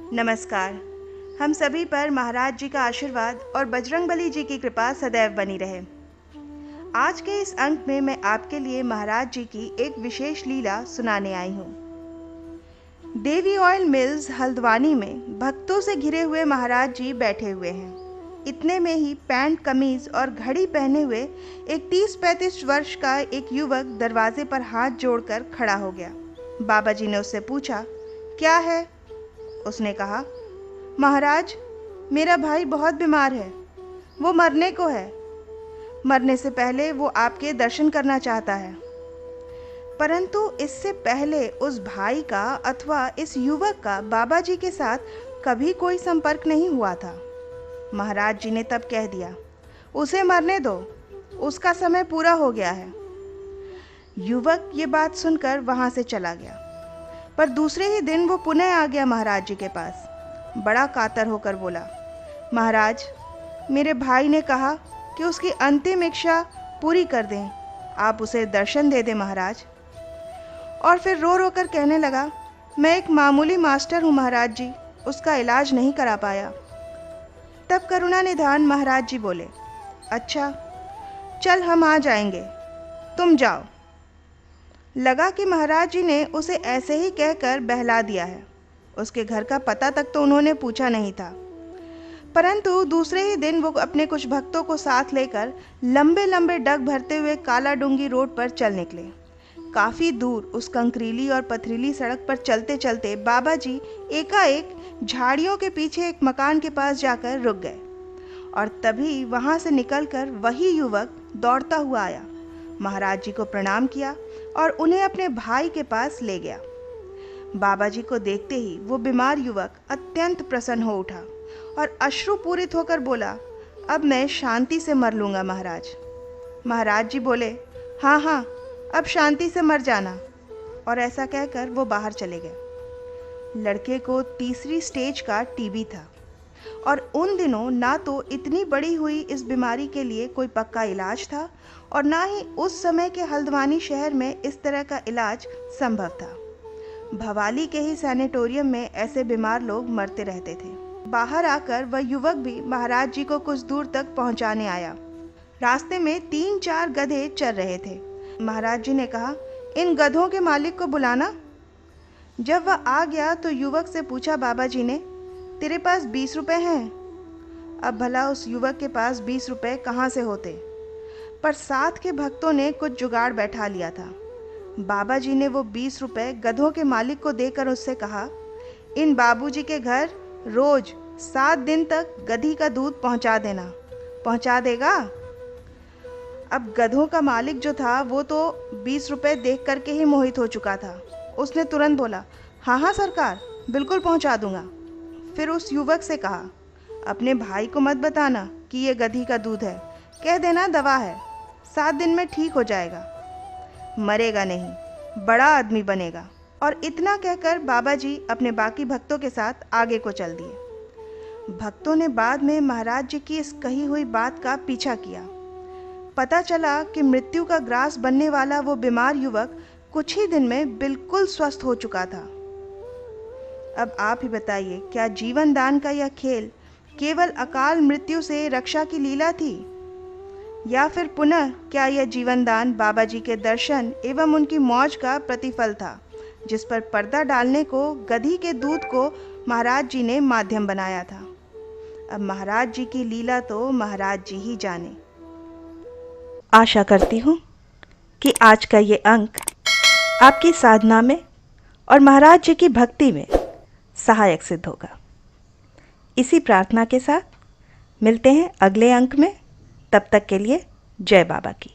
नमस्कार। हम सभी पर महाराज जी का आशीर्वाद और बजरंगबली जी की कृपा सदैव बनी रहे। आज के इस अंक में मैं आपके लिए महाराज जी की एक विशेष लीला सुनाने आई हूँ। देवी ऑयल मिल्स हल्द्वानी में भक्तों से घिरे हुए महाराज जी बैठे हुए हैं। इतने में ही पैंट कमीज और घड़ी पहने हुए एक 30-35 वर्ष का एक युवक दरवाजे पर हाथ जोड़कर खड़ा हो गया। बाबा जी ने उससे पूछा, क्या है? उसने कहा, महाराज, मेरा भाई बहुत बीमार है, वो मरने को है। मरने से पहले वो आपके दर्शन करना चाहता है। परंतु इससे पहले उस भाई का अथवा इस युवक का बाबा जी के साथ कभी कोई संपर्क नहीं हुआ था। महाराज जी ने तब कह दिया, उसे मरने दो, उसका समय पूरा हो गया है। युवक ये बात सुनकर वहां से चला गया, पर दूसरे ही दिन वो पुनः आ गया महाराज जी के पास। बड़ा कातर होकर बोला, महाराज, मेरे भाई ने कहा कि उसकी अंतिम इच्छा पूरी कर दें, आप उसे दर्शन दे दें महाराज। और फिर रो रो कर कहने लगा, मैं एक मामूली मास्टर हूँ महाराज जी, उसका इलाज नहीं करा पाया। तब करुणा निधान महाराज जी बोले, अच्छा, चल हम आ जाएंगे, तुम जाओ। लगा कि महाराज जी ने उसे ऐसे ही कहकर बहला दिया है। उसके घर का पता तक तो उन्होंने पूछा नहीं था। परंतु दूसरे ही दिन वो अपने कुछ भक्तों को साथ लेकर लंबे लंबे डग भरते हुए काला डूंगी रोड पर चल निकले। काफ़ी दूर उस कंकरीली और पथरीली सड़क पर चलते चलते बाबा जी एकाएक झाड़ियों के पीछे एक मकान के पास जाकर रुक गए। और तभी वहां से निकलकर वही युवक दौड़ता हुआ आया, महाराज जी को प्रणाम किया और उन्हें अपने भाई के पास ले गया। बाबा जी को देखते ही वो बीमार युवक अत्यंत प्रसन्न हो उठा और अश्रुपूरित होकर बोला, अब मैं शांति से मर लूँगा महाराज। महाराज जी बोले, हाँ हाँ, अब शांति से मर जाना। और ऐसा कहकर वो बाहर चले गए। लड़के को तीसरी स्टेज का टीबी था और उन दिनों ना तो इतनी बड़ी हुई इस बीमारी के लिए कोई पक्का इलाज था और ना ही उस समय के हल्द्वानी शहर में इस तरह का इलाज संभव था। भवाली के ही सैनिटोरियम में ऐसे बीमार लोग मरते रहते थे। बाहर आकर वह युवक भी महाराज जी को कुछ दूर तक पहुंचाने आया। रास्ते में 3-4 गधे चल रहे थे। महाराज जी ने कहा, इन गधों के मालिक को बुलाना। जब वह आ गया तो युवक से पूछा बाबा जी ने, तेरे पास 20 रुपए हैं? अब भला उस युवक के पास 20 रुपए कहाँ से होते, पर साथ के भक्तों ने कुछ जुगाड़ बैठा लिया था। बाबा जी ने वो 20 रुपए गधों के मालिक को देकर उससे कहा, इन बाबूजी के घर रोज 7 दिन तक गधी का दूध पहुंचा देना। पहुंचा देगा? अब गधों का मालिक जो था वो तो 20 रुपए देख करके ही मोहित हो चुका था। उसने तुरंत बोला, हाँ हाँ सरकार, बिल्कुल पहुंचा दूंगा। फिर उस युवक से कहा, अपने भाई को मत बताना कि ये गधी का दूध है, कह देना दवा है, 7 दिन में ठीक हो जाएगा, मरेगा नहीं, बड़ा आदमी बनेगा। और इतना कहकर बाबा जी अपने बाकी भक्तों के साथ आगे को चल दिए। भक्तों ने बाद में महाराज जी की इस कही हुई बात का पीछा किया। पता चला कि मृत्यु का ग्रास बनने वाला वो बीमार युवक कुछ ही दिन में बिल्कुल स्वस्थ हो चुका था। अब आप ही बताइए, क्या जीवन दान का यह खेल केवल अकाल मृत्यु से रक्षा की लीला थी, या फिर पुनः क्या यह जीवन दान बाबा जी के दर्शन एवं उनकी मौज का प्रतिफल था, जिस पर पर्दा डालने को गधी के दूध को महाराज जी ने माध्यम बनाया था। अब महाराज जी की लीला तो महाराज जी ही जाने। आशा करती हूँ कि आज का ये अंक आपकी साधना में और महाराज जी की भक्ति में सहायक सिद्ध होगा। इसी प्रार्थना के साथ मिलते हैं अगले अंक में। तब तक के लिए जय बाबा की।